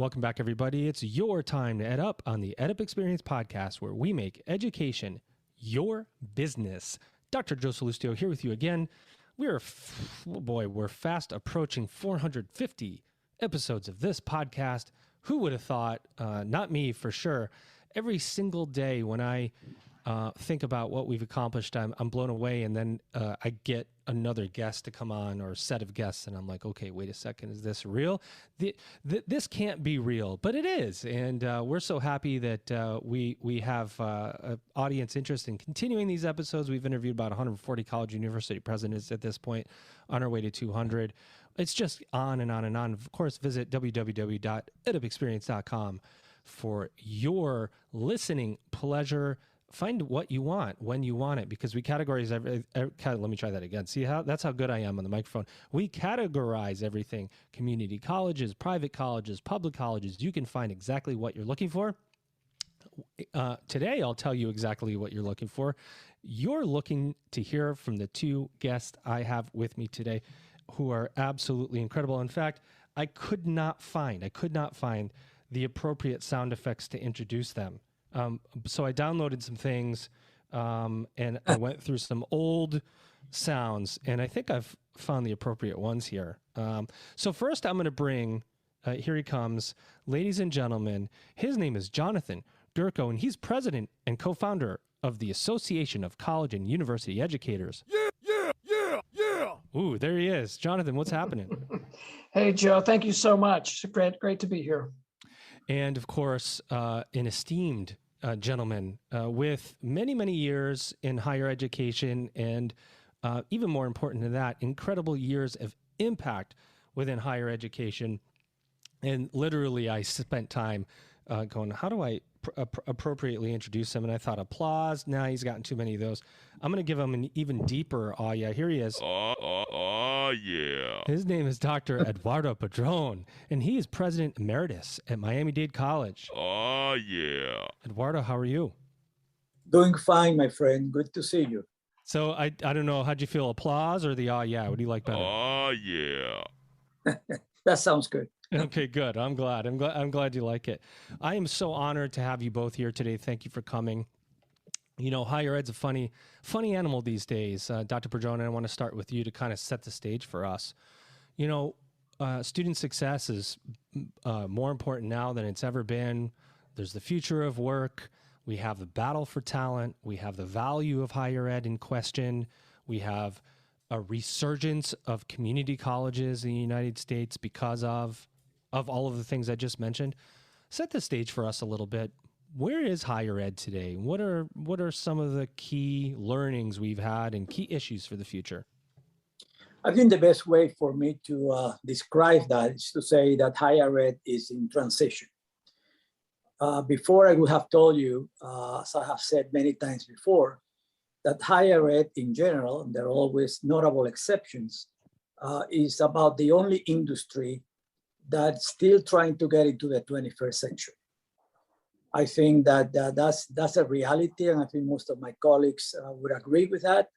Welcome back, everybody. It's your time to EdUp on the EdUp Experience podcast, where we make education your business. Dr. Joe Salustio here with you again. We're fast approaching 450 episodes of this podcast. Who would have thought? Not me, for sure. Every single day when I think about what we've accomplished, I'm blown away. And then I get another guest to come on, or a set of guests, and I'm like, okay, wait a second, is this real? This can't be real, but it is. And we're so happy that we have audience interest in continuing these episodes. We've interviewed about 140 college university presidents at this point, on our way to 200. It's just on and on and on. Of course, visit www.edupexperience.com for your listening pleasure. Find what you want when you want it, because we categorize let me try that again. See that's how good I am on the microphone. We categorize everything: community colleges, private colleges, public colleges. You can find exactly what you're looking for. Today, I'll tell you exactly what you're looking for. You're looking to hear from the two guests I have with me today, who are absolutely incredible. In fact, I could not find the appropriate sound effects to introduce them. So I downloaded some things, and I went through some old sounds, and I think I've found the appropriate ones here. So first I'm going to bring, here he comes, ladies and gentlemen. His name is Jonathan Durko, and he's president and co-founder of the Association of College and University Educators. Yeah. Ooh, there he is. Jonathan, what's happening? Hey, Joe. Thank you so much. Great to be here. And of course, an esteemed gentleman with many, many years in higher education, and even more important than that, incredible years of impact within higher education. And literally, I spent time going, how do I appropriately introduce him? And I thought, applause. Nah, he's gotten too many of those. I'm going to give him an even deeper, oh yeah, here he is. Yeah. His name is Dr. Eduardo Padrón, and he is president emeritus at Miami-Dade College. Oh yeah. Eduardo, how are you? Doing fine, my friend. Good to see you. So I don't know, how'd you feel? Applause or the oh yeah? What do you like better? Oh yeah. That sounds good. Okay, good. I'm glad you like it. I am so honored to have you both here today. Thank you for coming. You know, higher ed's a funny animal these days. Dr. Padrón, I want to start with you to kind of set the stage for us. You know, student success is more important now than it's ever been. There's the future of work. We have the battle for talent. We have the value of higher ed in question. We have a resurgence of community colleges in the United States because of all of the things I just mentioned. Set the stage for us a little bit. Where is higher ed today? What are some of the key learnings we've had and key issues for the future? I think the best way for me to describe that is to say that higher ed is in transition. Before, I would have told you, as I have said many times before, that higher ed in general, and there are always notable exceptions, is about the only industry that's still trying to get into the 21st century. I think that that's a reality, and I think most of my colleagues would agree with that.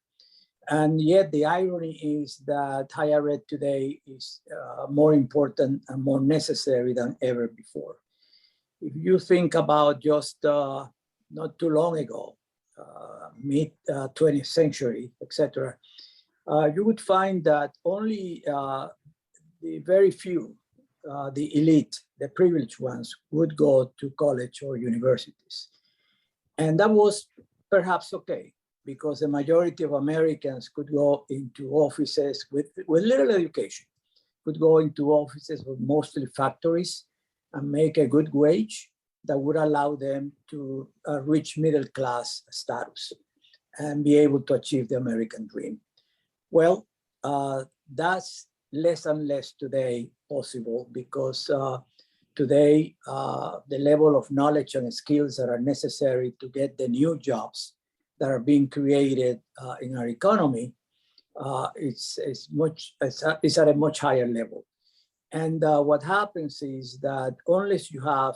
And yet the irony is that higher ed today is more important and more necessary than ever before. If you think about just not too long ago, mid 20th century, etc., you would find that only the very few, the elite, the privileged ones, would go to college or universities. And that was perhaps okay, because the majority of Americans could go into offices with little education, could go into offices with mostly factories and make a good wage that would allow them to reach middle class status and be able to achieve the American dream. Well, that's less and less today possible, because today the level of knowledge and skills that are necessary to get the new jobs that are being created in our economy is at a much higher level. And what happens is that unless you have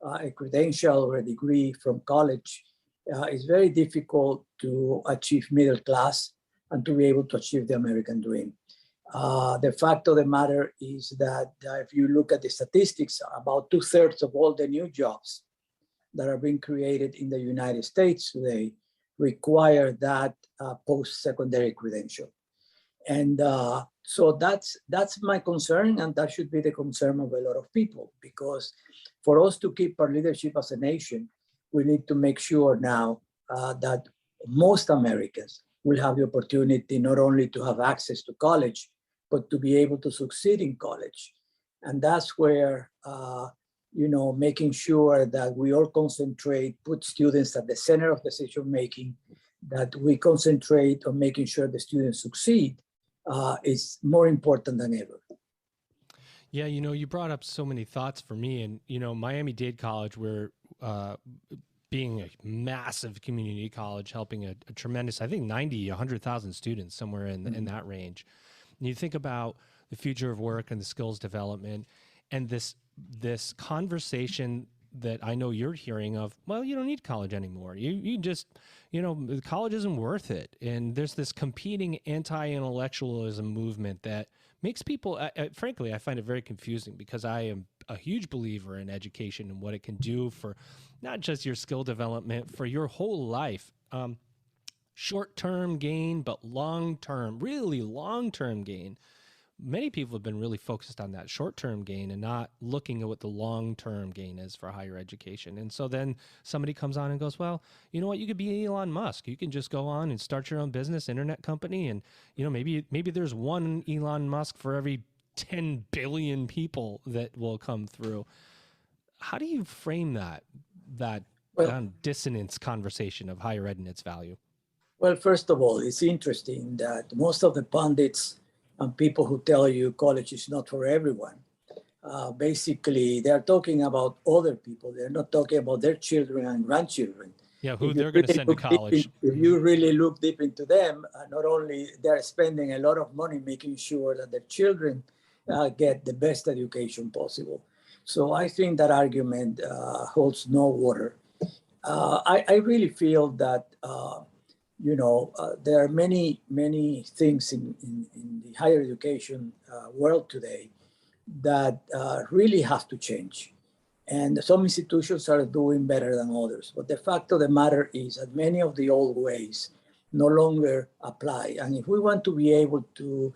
a credential or a degree from college, it's very difficult to achieve middle class and to be able to achieve the American dream. The fact of the matter is that if you look at the statistics, about 2/3 of all the new jobs that are being created in the United States today require that post-secondary credential. And so that's my concern, and that should be the concern of a lot of people, because for us to keep our leadership as a nation, we need to make sure now that most Americans will have the opportunity not only to have access to college, but to be able to succeed in college. And that's where, making sure that we all concentrate, put students at the center of decision-making, that we concentrate on making sure the students succeed is more important than ever. Yeah, you brought up so many thoughts for me. And, Miami-Dade College, we're being a massive community college, helping a tremendous, I think 90, 100,000 students, somewhere in that range. And you think about the future of work and the skills development and this conversation that I know you're hearing of, well, you don't need college anymore. You just, college isn't worth it. And there's this competing anti-intellectualism movement that makes people, frankly, I find it very confusing, because I am a huge believer in education and what it can do for not just your skill development, for your whole life. Short-term gain, but long-term, really long-term gain. Many people have been really focused on that short-term gain and not looking at what the long-term gain is for higher education. And so then somebody comes on and goes, well, you know what, you could be Elon Musk. You can just go on and start your own business, internet company. And, maybe there's one Elon Musk for every 10 billion people that will come through. How do you frame that dissonance conversation of higher ed and its value? Well, first of all, it's interesting that most of the pundits and people who tell you college is not for everyone, basically they're talking about other people. They're not talking about their children and grandchildren. Yeah, who they're going to send to college. If you really look deep into them, not only they're spending a lot of money making sure that their children get the best education possible. So I think that argument holds no water. I really feel that there are many things in the higher education world today that really have to change. And some institutions are doing better than others. But the fact of the matter is that many of the old ways no longer apply. And if we want to be able to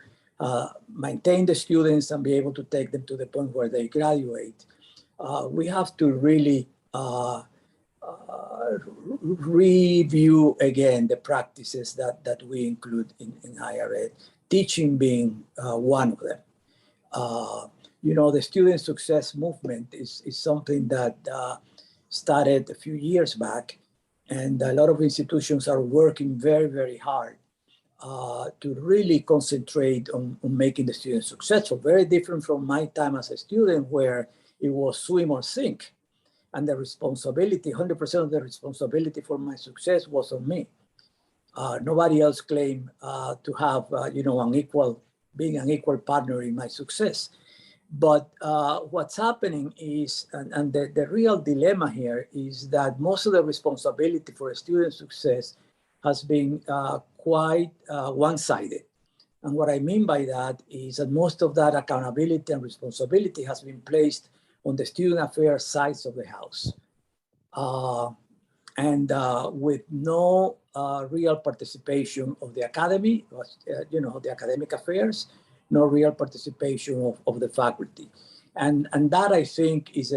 maintain the students and be able to take them to the point where they graduate, we have to really review again the practices that we include in higher ed, teaching being one of them. The student success movement is something that started a few years back, and a lot of institutions are working very, very hard to really concentrate on making the students successful. Very different from my time as a student, where it was swim or sink. And the responsibility, 100% of the responsibility for my success was on me. Nobody else claimed to have, being an equal partner in my success. But what's happening is, and the real dilemma here is that most of the responsibility for a student's success has been quite one-sided. And what I mean by that is that most of that accountability and responsibility has been placed on the student affairs sides of the house, and with no real participation of the academy, the academic affairs, no real participation of the faculty, and that I think is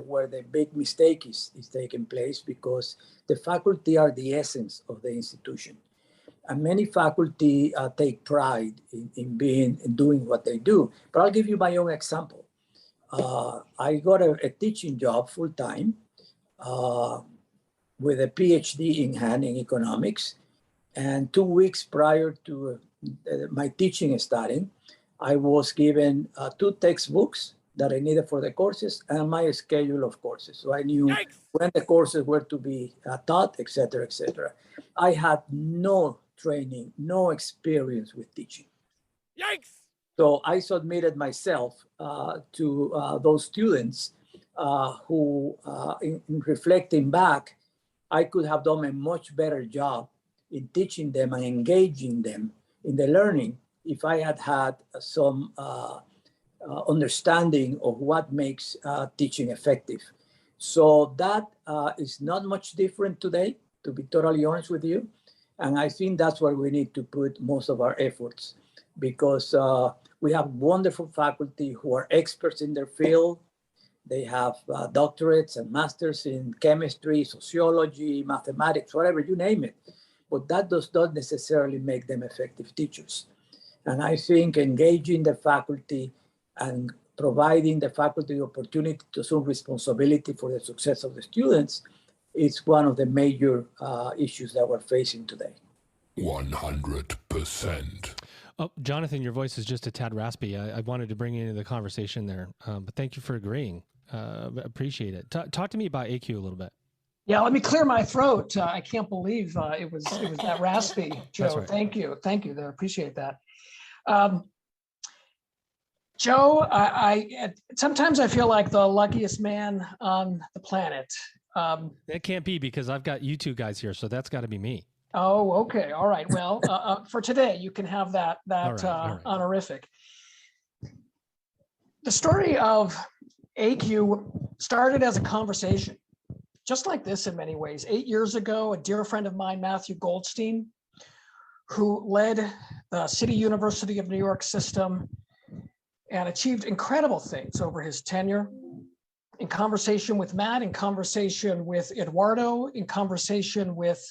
where the big mistake is taking place, because the faculty are the essence of the institution, and many faculty take pride in doing what they do. But I'll give you my own example. I got a teaching job full-time with a Ph.D. in hand in economics. And 2 weeks prior to my teaching starting, I was given 2 textbooks that I needed for the courses and my schedule of courses. So I knew when the courses were to be taught, et cetera, et cetera. I had no training, no experience with teaching. Yikes! So I submitted myself to those students who, in reflecting back, I could have done a much better job in teaching them and engaging them in the learning if I had had some understanding of what makes teaching effective. So that is not much different today, to be totally honest with you. And I think that's where we need to put most of our efforts, because we have wonderful faculty who are experts in their field. They have doctorates and masters in chemistry, sociology, mathematics, whatever, you name it. But that does not necessarily make them effective teachers. And I think engaging the faculty and providing the faculty the opportunity to assume responsibility for the success of the students is one of the major issues that we're facing today. 100%. Oh, Jonathan, your voice is just a tad raspy. I wanted to bring you into the conversation there, but thank you for agreeing. Appreciate it. Talk to me about ACUE a little bit. Yeah, let me clear my throat. I can't believe it was that raspy, Joe. That's right. Thank you there. Appreciate that. Joe, I sometimes I feel like the luckiest man on the planet. It can't be, because I've got you two guys here, so that's got to be me. Oh, okay. All right. Well, for today, you can have that All right. honorific. The story of ACUE started as a conversation, just like this in many ways. 8 years ago, a dear friend of mine, Matthew Goldstein, who led the City University of New York system and achieved incredible things over his tenure, in conversation with Matt, in conversation with Eduardo, in conversation with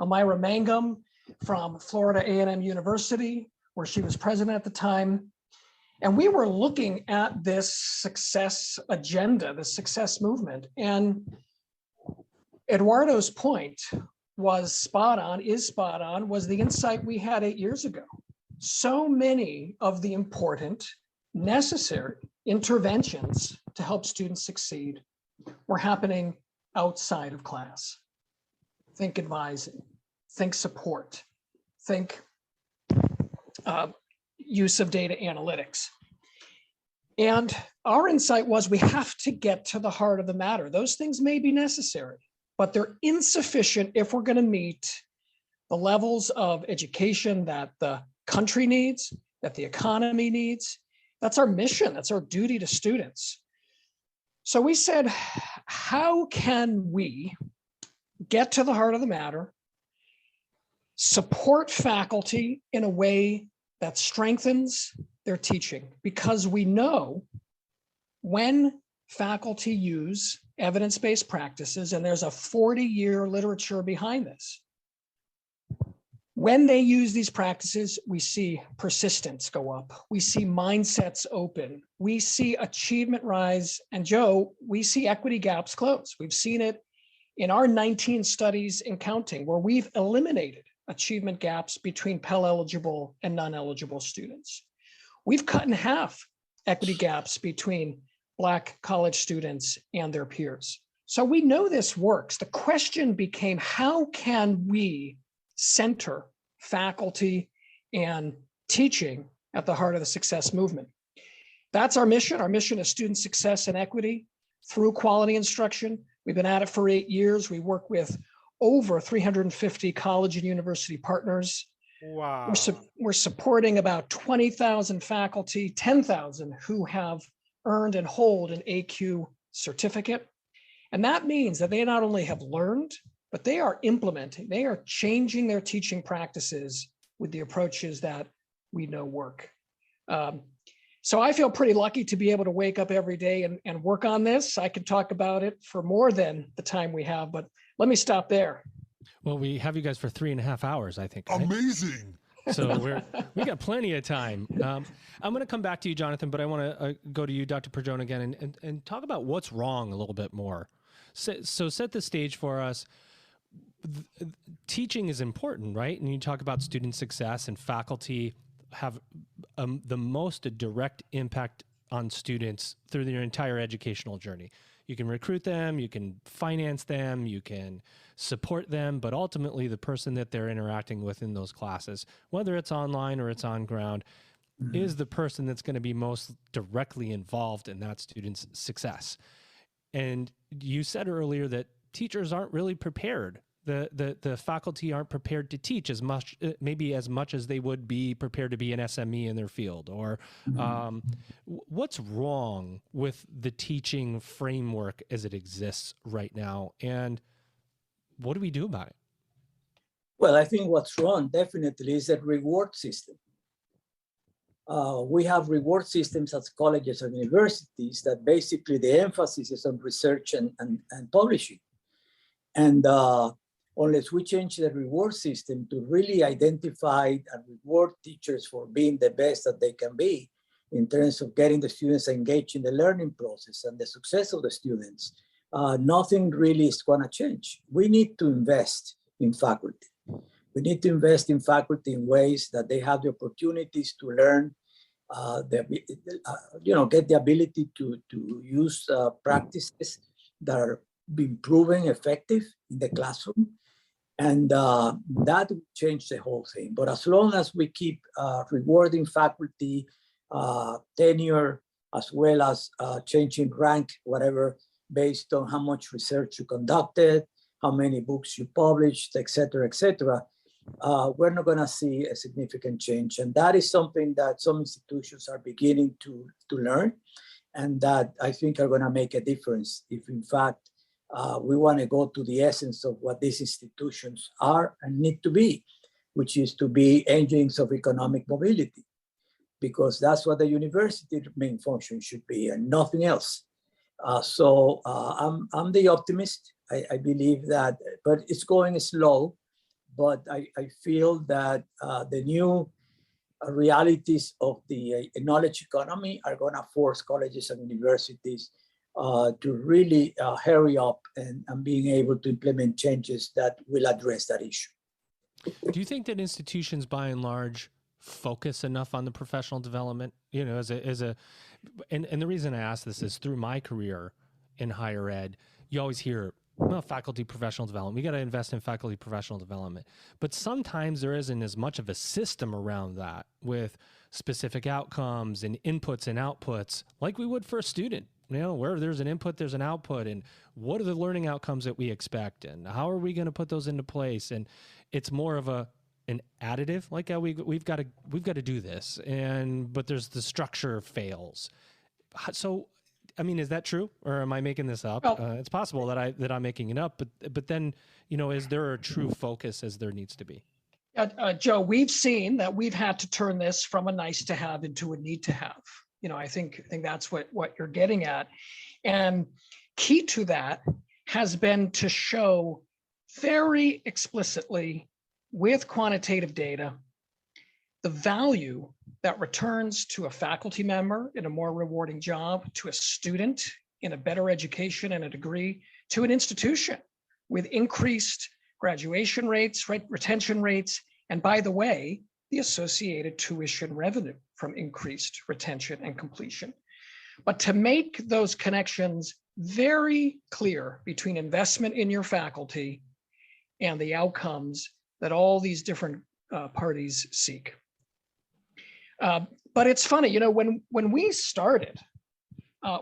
Elmira Mangum from Florida A&M University, where she was president at the time. And we were looking at this success agenda, the success movement. And Eduardo's point was spot on, was the insight we had 8 years ago. So many of the important, necessary interventions to help students succeed were happening outside of class. Think advising, think support, think use of data analytics. And our insight was we have to get to the heart of the matter. Those things may be necessary, but they're insufficient if we're going to meet the levels of education that the country needs, that the economy needs. That's our mission. That's our duty to students. So we said, how can we get to the heart of the matter, support faculty in a way that strengthens their teaching? Because we know when faculty use evidence-based practices, and there's a 40-year literature behind this, when they use these practices, we see persistence go up. We see mindsets open. We see achievement rise. And Joe, we see equity gaps close. We've seen it in our 19 studies and counting, where we've eliminated achievement gaps between Pell eligible and non-eligible students. We've cut in half equity gaps between Black college students and their peers. So we know this works. The question became, how can we center faculty and teaching at the heart of the success movement? That's our mission. Our mission is student success and equity through quality instruction. We've been at it for 8 years. We work with over 350 college and university partners. Wow. We're supporting about 20,000 faculty, 10,000 who have earned and hold an ACUE certificate. And that means that they not only have learned, but they are implementing, they are changing their teaching practices with the approaches that we know work. So I feel pretty lucky to be able to wake up every day and work on this. I could talk about it for more than the time we have, but let me stop there. Well, we have you guys for 3.5 hours, I think. Right? Amazing. So we got plenty of time. I'm going to come back to you, Jonathan, but I want to go to you, Dr. Padrón, again, and talk about what's wrong a little bit more. So set the stage for us. Teaching is important, right? And you talk about student success, and faculty have the most direct impact on students through their entire educational journey. You can recruit them, you can finance them, you can support them, but ultimately the person that they're interacting with in those classes, whether it's online or it's on ground, is the person that's going to be most directly involved in that student's success. And you said earlier that teachers aren't really prepared the faculty aren't prepared to teach as much, maybe as much as they would be prepared to be an SME in their field? Or what's wrong with the teaching framework as it exists right now? And what do we do about it? Well, I think what's wrong definitely is a reward system. We have reward systems at colleges and universities that basically the emphasis is on research and publishing. And unless we change the reward system to really identify and reward teachers for being the best that they can be in terms of getting the students engaged in the learning process and the success of the students, nothing really is going to change. We need to invest in faculty. We need to invest in faculty in ways that they have the opportunities to learn, get the ability to use practices that are being proven effective in the classroom. And that will change the whole thing. But as long as we keep rewarding faculty, tenure, as well as changing rank, whatever, based on how much research you conducted, how many books you published, et cetera, we're not going to see a significant change. And that is something that some institutions are beginning to learn, and that I think are going to make a difference if, in fact, we want to go to the essence of what these institutions are and need to be, which is to be engines of economic mobility, because that's what the university main function should be and nothing else. So I'm the optimist. I believe that, but it's going slow. But I feel that the new realities of the knowledge economy are going to force colleges and universities to really hurry up and being able to implement changes that will address that issue. Do you think that institutions, by and large, focus enough on the professional development? You know, and the reason I ask this is through my career in higher ed, you always hear, well, faculty professional development. We got to invest in faculty professional development. But sometimes there isn't as much of a system around that with specific outcomes and inputs and outputs like we would for a student. You know, where there's an input, there's an output. And what are the learning outcomes that we expect? And how are we going to put those into place? And it's more of an additive, like we've got to do this. But there's the structure fails. So, I mean, is that true, or am I making this up? Well, it's possible that I'm making it up, but then, you know, is there a true focus as there needs to be? Joe, we've seen that we've had to turn this from a nice to have into a need to have. You know, I think that's what you're getting at, and key to that has been to show very explicitly with quantitative data the value that returns to a faculty member in a more rewarding job, to a student in a better education and a degree, to an institution with increased graduation rates, retention rates, and by the way, the associated tuition revenue from increased retention and completion. But to make those connections very clear between investment in your faculty and the outcomes that all these different parties seek. But it's funny, you know, when we started,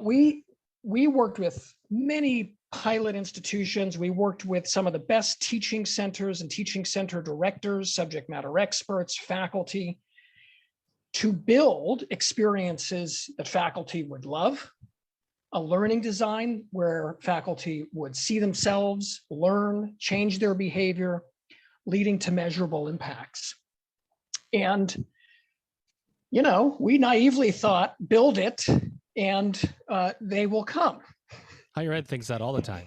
we worked with many pilot institutions. We worked with some of the best teaching centers and teaching center directors, subject matter experts, faculty, to build experiences that faculty would love, a learning design where faculty would see themselves, learn, change their behavior, leading to measurable impacts. And you know, we naively thought, build it and they will come. Higher ed thinks that all the time.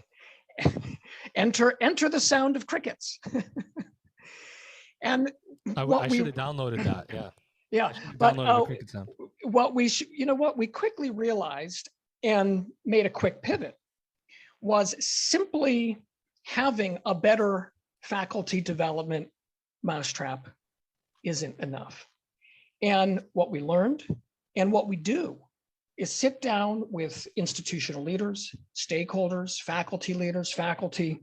Enter the sound of crickets. And I should have downloaded that. Yeah. Yeah, but what we quickly realized and made a quick pivot was simply having a better faculty development mousetrap isn't enough. And what we learned and what we do is sit down with institutional leaders, stakeholders, faculty leaders, faculty,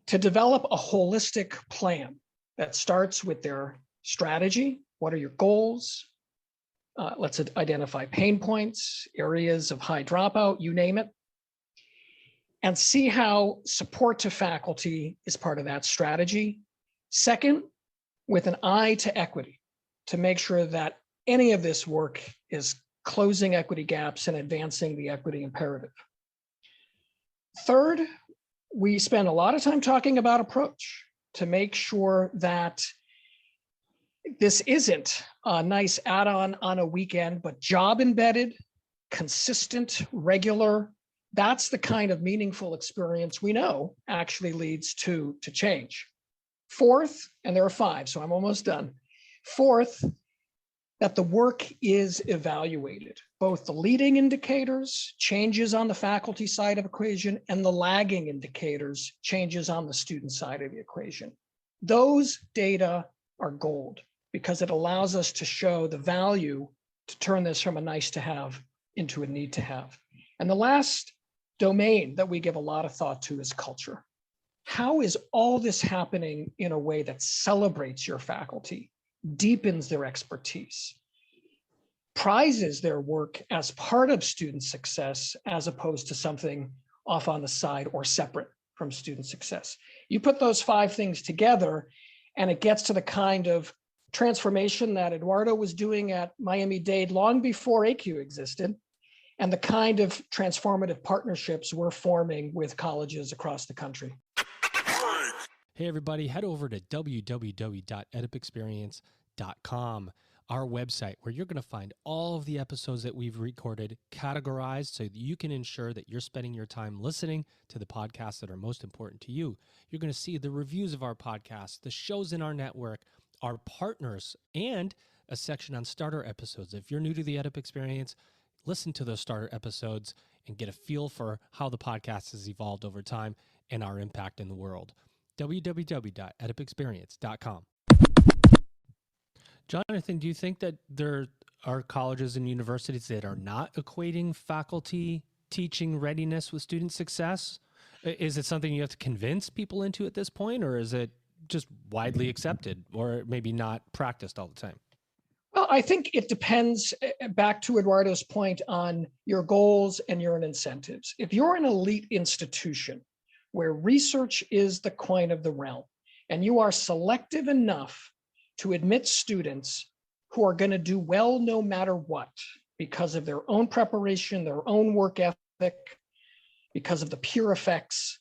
to develop a holistic plan that starts with their strategy. What are your goals? Let's identify pain points, areas of high dropout, you name it. and see how support to faculty is part of that strategy. Second, with an eye to equity, to make sure that any of this work is closing equity gaps and advancing the equity imperative. Third, we spend a lot of time talking about approach to make sure that this isn't a nice add-on on a weekend, but job embedded, consistent, regular. That's the kind of meaningful experience we know actually leads to change. Fourth, and there are 5, so I'm almost done. Fourth, that the work is evaluated, both the leading indicators, changes on the faculty side of the equation, and the lagging indicators, changes on the student side of the equation. Those data are gold because it allows us to show the value to turn this from a nice to have into a need to have. And the last domain that we give a lot of thought to is culture. How is all this happening in a way that celebrates your faculty, deepens their expertise, prizes their work as part of student success, as opposed to something off on the side or separate from student success? You put those 5 things together, and it gets to the kind of transformation that Eduardo was doing at Miami-Dade long before ACUE existed, and the kind of transformative partnerships we're forming with colleges across the country. Hey, everybody, head over to www.edupexperience.com, our website, where you're going to find all of the episodes that we've recorded categorized so that you can ensure that you're spending your time listening to the podcasts that are most important to you. You're going to see the reviews of our podcasts, the shows in our network, our partners, and a section on starter episodes. If you're new to the EdUp Experience, listen to those starter episodes and get a feel for how the podcast has evolved over time and our impact in the world. www.edupexperience.com. Jonathan, do you think that there are colleges and universities that are not equating faculty teaching readiness with student success? Is it something you have to convince people into at this point, or is it just widely accepted or maybe not practiced all the time? Well, I think it depends, back to Eduardo's point, on your goals and your incentives. If you're an elite institution where research is the coin of the realm, and you are selective enough to admit students who are going to do well no matter what, because of their own preparation, their own work ethic, because of the peer effects.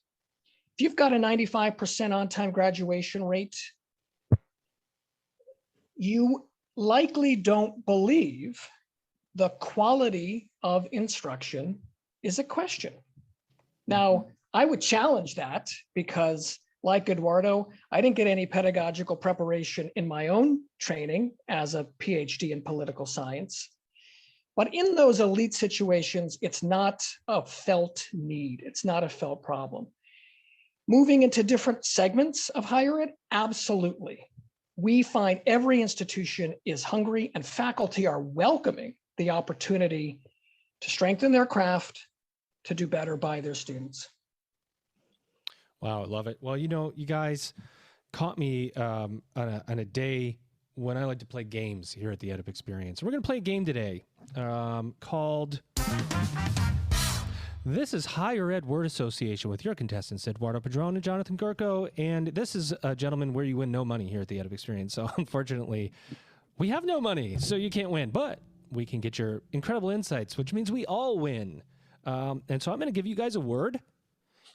If you've got a 95% on-time graduation rate, you likely don't believe the quality of instruction is a question. Now, I would challenge that because, like Eduardo, I didn't get any pedagogical preparation in my own training as a Ph.D. in political science. But in those elite situations, it's not a felt need. It's not a felt problem. Moving into different segments of higher ed, absolutely. We find every institution is hungry and faculty are welcoming the opportunity to strengthen their craft, to do better by their students. Wow, I love it. Well, you know, you guys caught me on a day when I like to play games here at the EdUp Experience. We're going to play a game today called This is Higher Ed Word Association with your contestants, Eduardo Padrón and Jonathan Gurko. And this is a gentleman where you win no money here at the EdUp Experience. So unfortunately, we have no money, so you can't win. But we can get your incredible insights, which means we all win. And so I'm going to give you guys a word,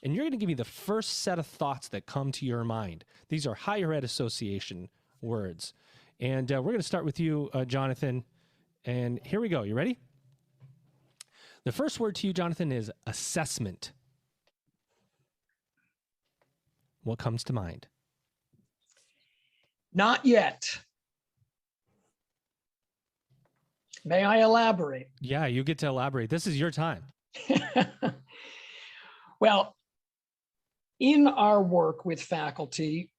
and you're going to give me the first set of thoughts that come to your mind. These are Higher Ed Association words. And we're going to start with you, Jonathan. And here we go. You ready? The first word to you, Jonathan, is assessment. What comes to mind? Not yet. May I elaborate? Yeah, you get to elaborate. This is your time. Well, in our work with faculty,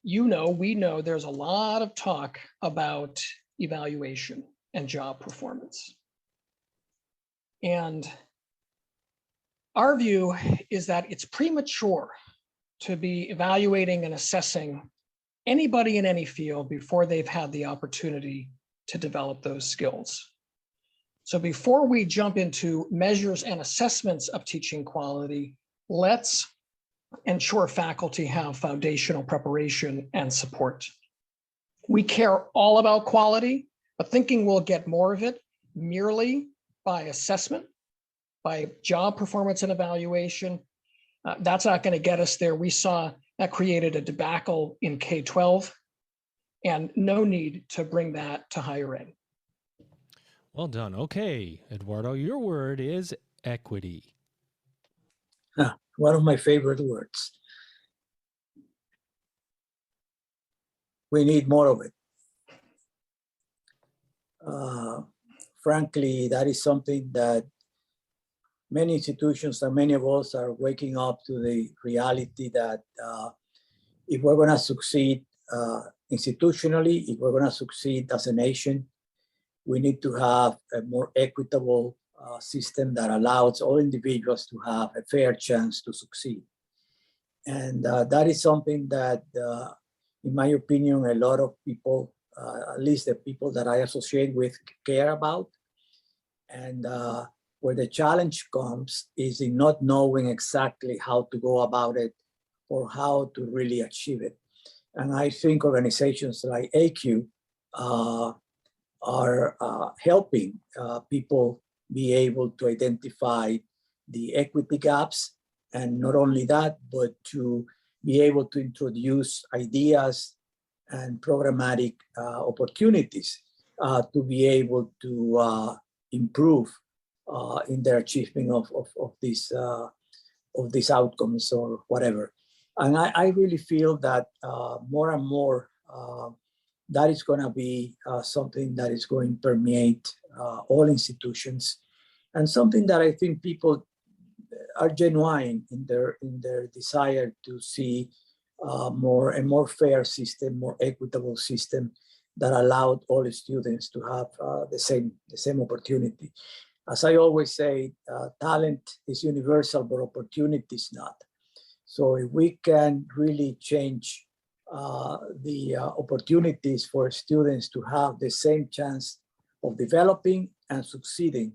we know there's a lot of talk about evaluation and job performance. And our view is that it's premature to be evaluating and assessing anybody in any field before they've had the opportunity to develop those skills. So before we jump into measures and assessments of teaching quality, let's ensure faculty have foundational preparation and support. We care all about quality, but thinking we'll get more of it merely by assessment, by job performance and evaluation, that's not going to get us there. We saw that created a debacle in K-12 and no need to bring that to higher ed. Well done. Okay, Eduardo, your word is equity. One of my favorite words. We need more of it. Frankly, that is something that many institutions and many of us are waking up to the reality that if we're going to succeed institutionally, if we're going to succeed as a nation, we need to have a more equitable system that allows all individuals to have a fair chance to succeed. And that is something that, in my opinion, a lot of people, at least the people that I associate with, care about. And where the challenge comes is in not knowing exactly how to go about it or how to really achieve it. And I think organizations like ACUE are helping people be able to identify the equity gaps. And not only that, but to be able to introduce ideas and programmatic opportunities to be able to improve in their achievement of these outcomes or whatever. And I really feel that more and more that is going to be something that is going to permeate all institutions, and something that I think people are genuine in their desire to see a more fair system, more equitable system that allowed all students to have the same opportunity. As I always say, talent is universal, but opportunity is not. So if we can really change the opportunities for students to have the same chance of developing and succeeding,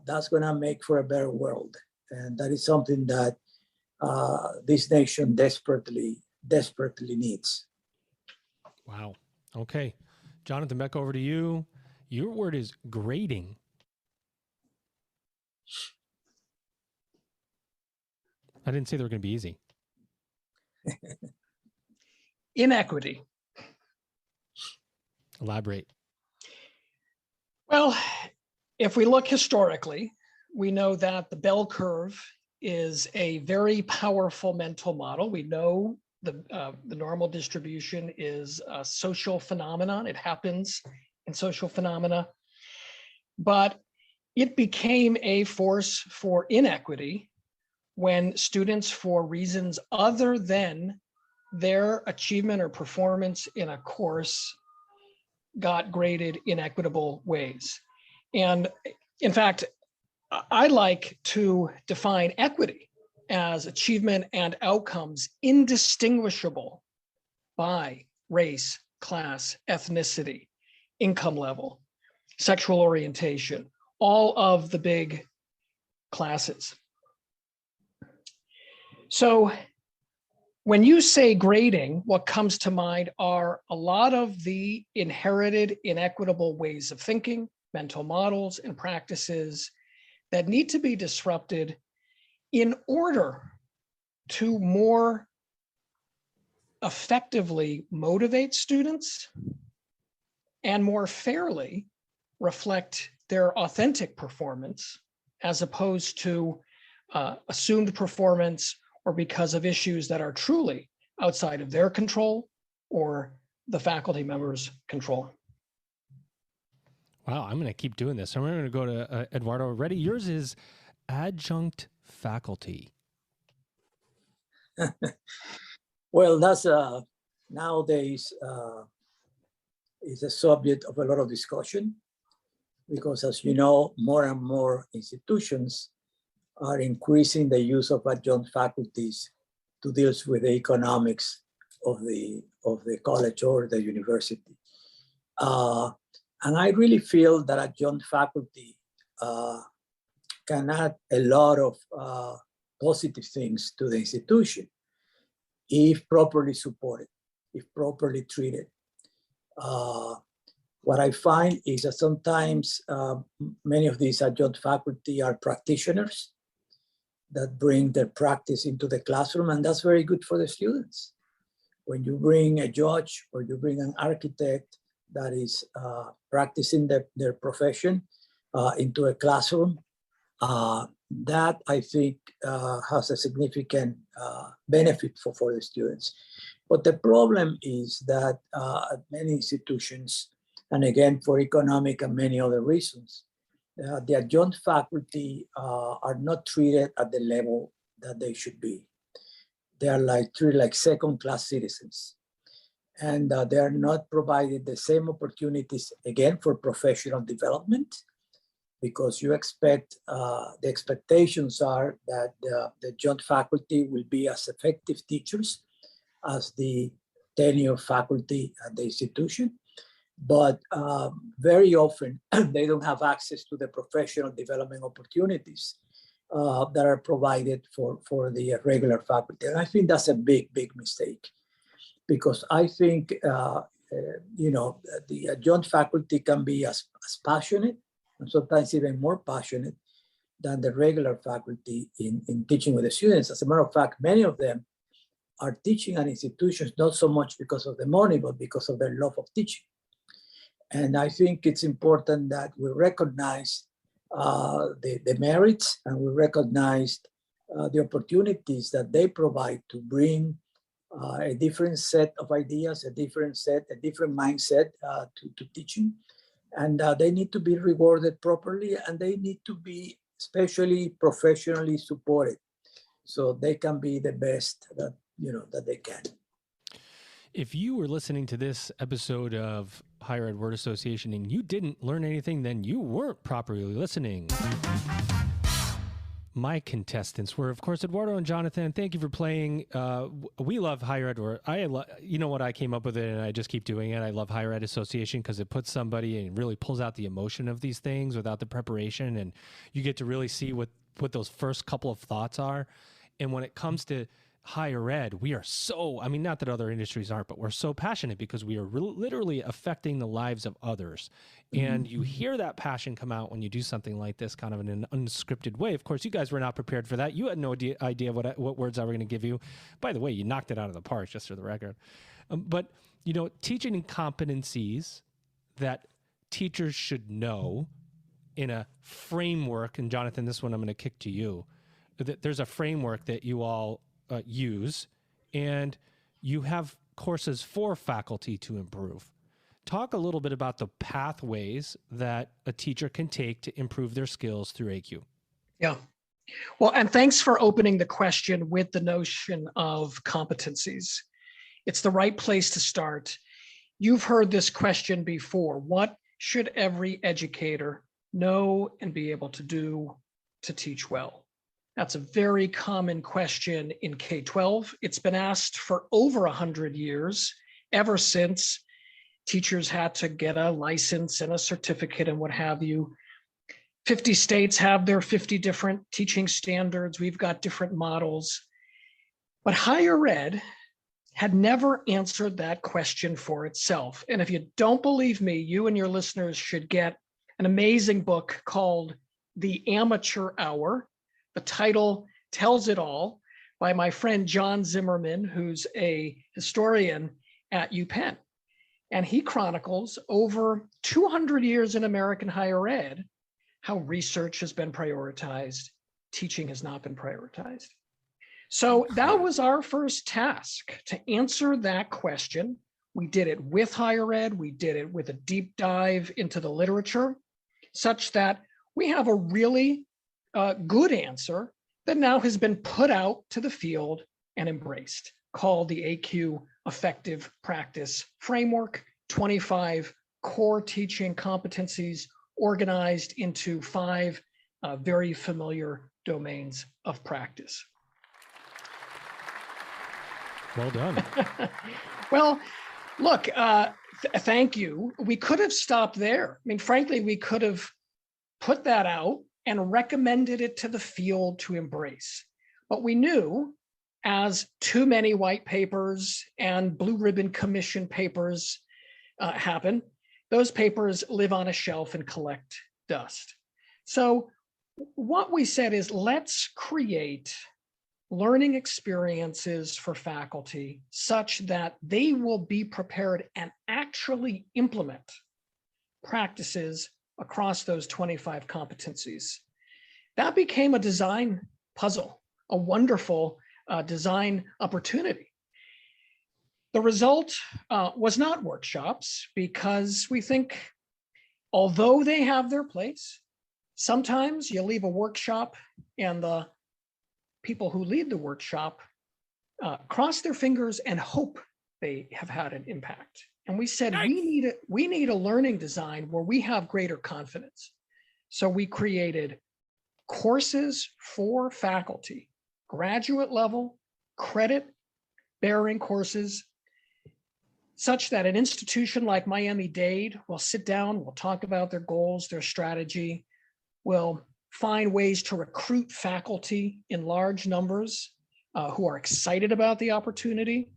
that's going to make for a better world. And that is something that this nation desperately needs. Wow. Okay. Jonathan, back over to you. Your word is grading. I didn't say they were going to be easy. Inequity. Elaborate. Well, if we look historically, we know that the bell curve is a very powerful mental model. We know the normal distribution is a social phenomenon. It happens in social phenomena, but it became a force for inequity when students, for reasons other than their achievement or performance in a course, got graded in equitable ways. And in fact, I like to define equity as achievement and outcomes indistinguishable by race, class, ethnicity, income level, sexual orientation, all of the big classes. So when you say grading, what comes to mind are a lot of the inherited inequitable ways of thinking, mental models, and practices that need to be disrupted in order to more effectively motivate students and more fairly reflect their authentic performance, as opposed to assumed performance or because of issues that are truly outside of their control or the faculty members' control. Wow, I'm going to keep doing this. So I'm going to go to Eduardo. Ready? Yours is adjunct faculty. Well, that's nowadays is a subject of a lot of discussion, because as you know, more and more institutions are increasing the use of adjunct faculties to deal with the economics of the college or the university. And I really feel that adjunct faculty can add a lot of positive things to the institution if properly supported, if properly treated. What I find is that sometimes many of these adjunct faculty are practitioners that bring their practice into the classroom, and that's very good for the students. When you bring a judge or you bring an architect that is practicing their profession into a classroom, that I think has a significant benefit for the students. But the problem is that at many institutions, and again, for economic and many other reasons, the adjunct faculty are not treated at the level that they should be. They are treated like second-class citizens. And they are not provided the same opportunities, again, for professional development, because you expect, the expectations are that the adjunct faculty will be as effective teachers as the tenure faculty at the institution. But very often they don't have access to the professional development opportunities that are provided for the regular faculty. And I think that's a big mistake, because I think, the adjunct faculty can be as passionate and sometimes even more passionate than the regular faculty in teaching with the students. As a matter of fact, many of them are teaching at institutions not so much because of the money, but because of their love of teaching. And I think it's important that we recognize the merits, and we recognize the opportunities that they provide to bring a different set of ideas, a different mindset to teaching. And they need to be rewarded properly, and they need to be especially professionally supported so they can be the best that they can. If you were listening to this episode of Higher Ed Word Association and you didn't learn anything, then you weren't properly listening. My contestants were, of course, Eduardo and Jonathan. Thank you for playing. We love Higher Ed Word. You know what? I came up with it, and I just keep doing it. I love Higher Ed Association because it puts somebody and really pulls out the emotion of these things without the preparation, and you get to really see what those first couple of thoughts are. And when it comes to higher ed, we are so, not that other industries aren't, but we're so passionate because we are literally affecting the lives of others. And you hear that passion come out when you do something like this, kind of in an unscripted way. Of course, you guys were not prepared for that. You had no idea what words I were going to give you. By the way, you knocked it out of the park, just for the record. But teaching competencies that teachers should know in a framework, and Jonathan, this one I'm going to kick to you, that there's a framework that you all use, and you have courses for faculty to improve. Talk a little bit about the pathways that a teacher can take to improve their skills through ACUE. Yeah. Well, and thanks for opening the question with the notion of competencies. It's the right place to start. You've heard this question before. What should every educator know and be able to do to teach well? That's a very common question in K-12. It's been asked for over 100 years, ever since teachers had to get a license and a certificate and what have you. 50 states have their 50 different teaching standards. We've got different models. But higher ed had never answered that question for itself. And if you don't believe me, you and your listeners should get an amazing book called The Amateur Hour. The title tells it all, by my friend John Zimmerman, who's a historian at UPenn. And he chronicles over 200 years in American higher ed, how research has been prioritized, teaching has not been prioritized. So that was our first task, to answer that question. We did it with higher ed. We did it with a deep dive into the literature, such that we have a really good answer that now has been put out to the field and embraced, called the ACUE Effective Practice Framework, 25 core teaching competencies organized into 5 very familiar domains of practice. Well done. Well, look, thank you. We could have stopped there. Frankly, we could have put that out and recommended it to the field to embrace. But we knew, as too many white papers and blue ribbon commission papers happen, those papers live on a shelf and collect dust. So what we said is, let's create learning experiences for faculty such that they will be prepared and actually implement practices across those 25 competencies. That became a design puzzle, a wonderful design opportunity. The result was not workshops, because we think, although they have their place, sometimes you leave a workshop and the people who lead the workshop cross their fingers and hope they have had an impact. And we said, we need a learning design where we have greater confidence. So we created courses for faculty, graduate level, credit bearing courses, such that an institution like Miami-Dade will sit down, will talk about their goals, their strategy, will find ways to recruit faculty in large numbers who are excited about the opportunity,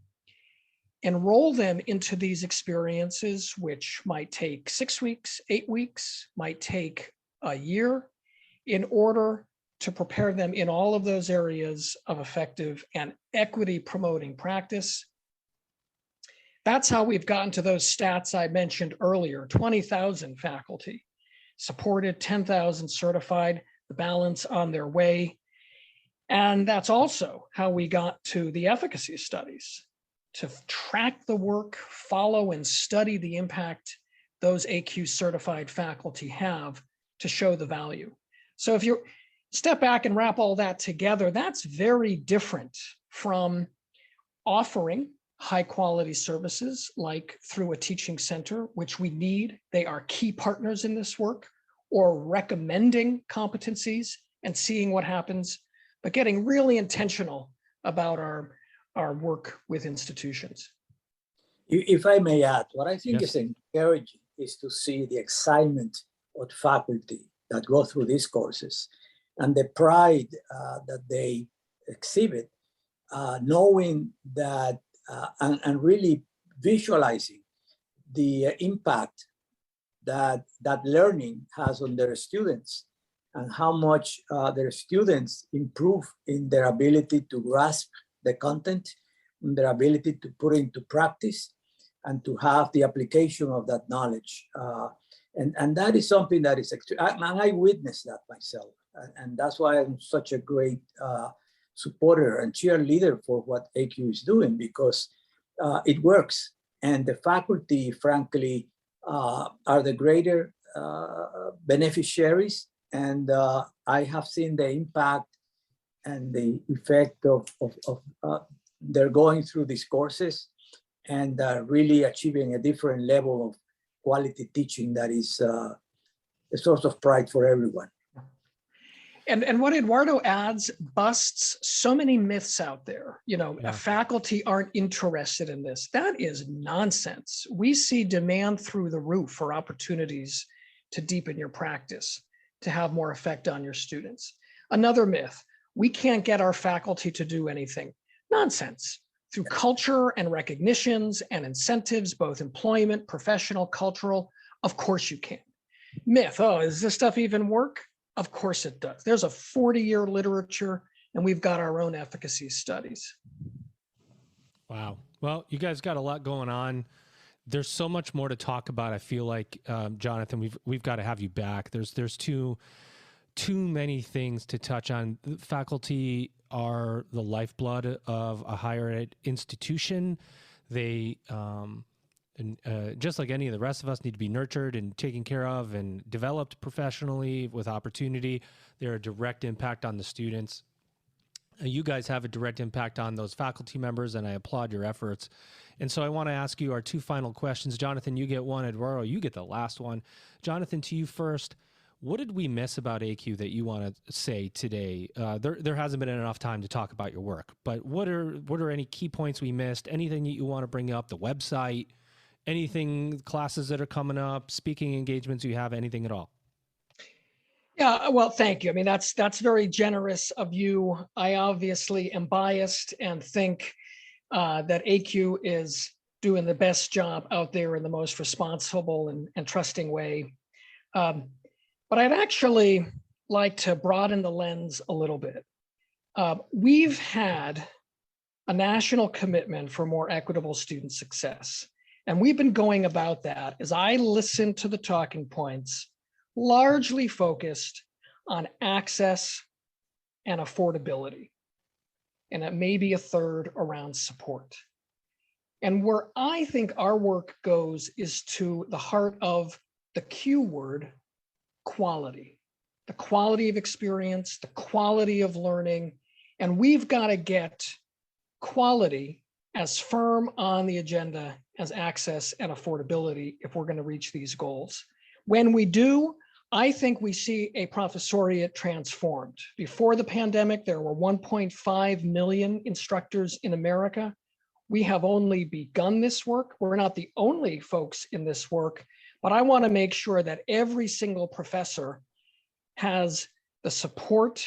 enroll them into these experiences, which might take 6 weeks, 8 weeks, might take a year, in order to prepare them in all of those areas of effective and equity promoting practice. That's how we've gotten to those stats I mentioned earlier: 20,000 faculty supported, 10,000 certified, the balance on their way. And that's also how we got to the efficacy studies, to track the work, follow and study the impact those ACUE certified faculty have to show the value. So if you step back and wrap all that together, that's very different from offering high quality services like through a teaching center, which we need. They are key partners in this work, or recommending competencies and seeing what happens, but getting really intentional about our work with institutions. If I may add, what I think is encouraging is to see the excitement of faculty that go through these courses and the pride that they exhibit, knowing that and really visualizing the impact that learning has on their students, and how much their students improve in their ability to grasp the content, in their ability to put it into practice, and to have the application of that knowledge. And that is something that is, I witnessed that myself. And that's why I'm such a great supporter and cheerleader for what ACUE is doing, because it works. And the faculty, frankly, are the greater beneficiaries. And I have seen the impact and the effect of their going through these courses and really achieving a different level of quality teaching that is a source of pride for everyone. And what Eduardo adds busts so many myths out there. You know, faculty aren't interested in this. That is nonsense. We see demand through the roof for opportunities to deepen your practice, to have more effect on your students. Another myth: we can't get our faculty to do anything. Nonsense. Through culture and recognitions and incentives, both employment, professional, cultural, of course you can. Myth: oh, does this stuff even work? Of course it does. There's a 40-year literature, and we've got our own efficacy studies. Wow. Well, you guys got a lot going on. There's so much more to talk about. I feel like, Jonathan, we've got to have you back. There's too many things to touch on. Faculty are the lifeblood of a higher ed institution. They, just like any of the rest of us, need to be nurtured and taken care of and developed professionally with opportunity. They're a direct impact on the students. You guys have a direct impact on those faculty members, and I applaud your efforts. And so I want to ask you our two final questions. Jonathan, you get one. Eduardo, you get the last one. Jonathan, to you first. What did we miss about ACUE that you want to say today? There hasn't been enough time to talk about your work, but what are any key points we missed? Anything that you want to bring up? The website, anything, classes that are coming up, speaking engagements you have, anything at all? Yeah, well, thank you. I mean, that's very generous of you. I obviously am biased and think that ACUE is doing the best job out there in the most responsible and trusting way. But I'd actually like to broaden the lens a little bit. We've had a national commitment for more equitable student success. And we've been going about that as I listen to the talking points, largely focused on access and affordability. And it may be a third around support. And where I think our work goes is to the heart of the Q word, quality, the quality of experience, the quality of learning. And we've got to get quality as firm on the agenda as access and affordability if we're going to reach these goals. When we do, I think we see a professoriate transformed. Before the pandemic, there were 1.5 million instructors in America. We have only begun this work. We're not the only folks in this work, but I want to make sure that every single professor has the support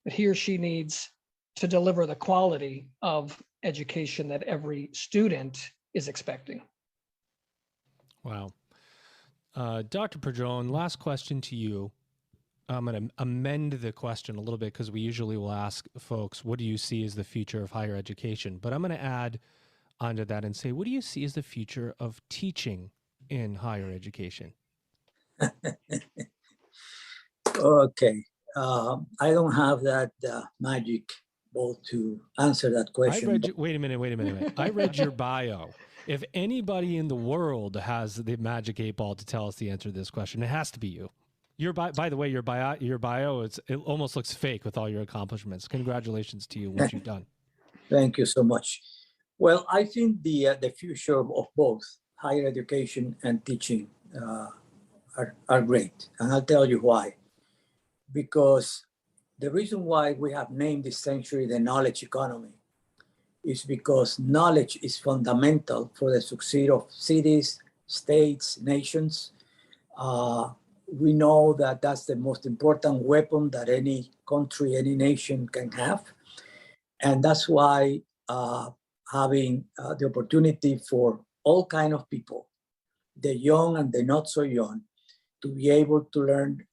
that he or she needs to deliver the quality of education that every student is expecting. Wow. Dr. Padrón, last question to you. I'm going to amend the question a little bit because we usually will ask folks, what do you see as the future of higher education? But I'm going to add onto that and say, what do you see as the future of teaching in higher education? Okay. I don't have that magic ball to answer that question. Wait a minute. I read your bio. If anybody in the world has the magic 8 ball to tell us the answer to this question, it has to be you. By the way, your bio, it almost looks fake with all your accomplishments. Congratulations to you, what you've done. Thank you so much. Well, I think the future of both higher education and teaching are great, and I'll tell you why. Because the reason why we have named this century the knowledge economy is because knowledge is fundamental for the success of cities, states, nations. We know that that's the most important weapon that any country, any nation can have. And that's why having the opportunity for all kinds of people, the young and the not so young, to be able to learn,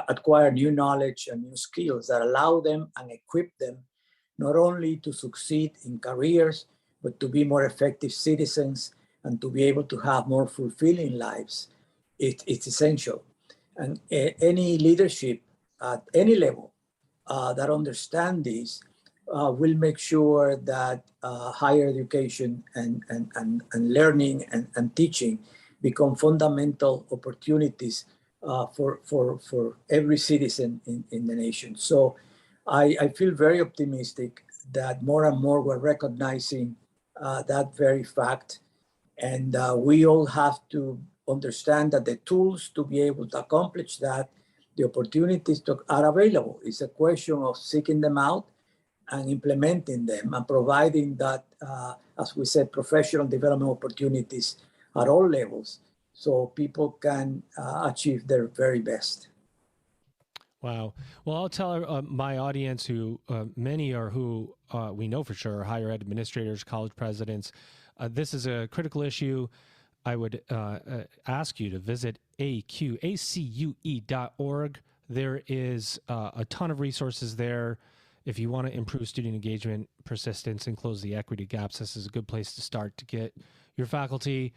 acquire new knowledge and new skills that allow them and equip them not only to succeed in careers, but to be more effective citizens and to be able to have more fulfilling lives. It's essential. And any leadership at any level that understand this will make sure that higher education and learning and teaching become fundamental opportunities for every citizen in the nation. So I feel very optimistic that more and more we're recognizing that very fact. And we all have to understand that the tools to be able to accomplish that, the opportunities are available. It's a question of seeking them out and implementing them and providing that, as we said, professional development opportunities at all levels so people can achieve their very best. Wow. Well, I'll tell my audience who many are who we know for sure are higher ed administrators, college presidents. This is a critical issue. I would ask you to visit acue.org. There is a ton of resources there. If you want to improve student engagement, persistence, and close the equity gaps, this is a good place to start to get your faculty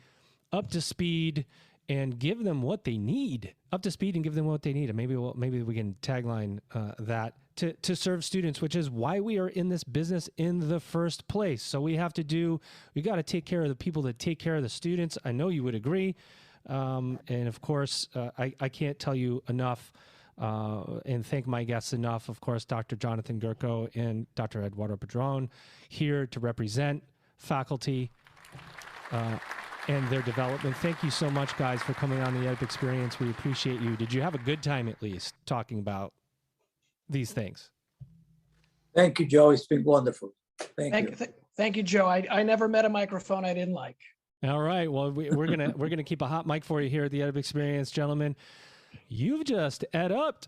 up to speed and give them what they need. Up to speed and give them what they need. And maybe we can tagline that to serve students, which is why we are in this business in the first place. So we got to take care of the people that take care of the students. I know you would agree. And of course, I can't tell you enough and thank my guests enough. Of course, Dr. Jonathan Gurko and Dr. Eduardo Padrón here to represent faculty and their development. Thank you so much, guys, for coming on the EdUp Experience. We appreciate you. Did you have a good time, at least, talking about these things? Thank you, Joe. It's been wonderful. Thank you, Joe. I never met a microphone I didn't like. All right. Well, we're gonna keep a hot mic for you here at the EdUp Experience, gentlemen. You've just EdUp'd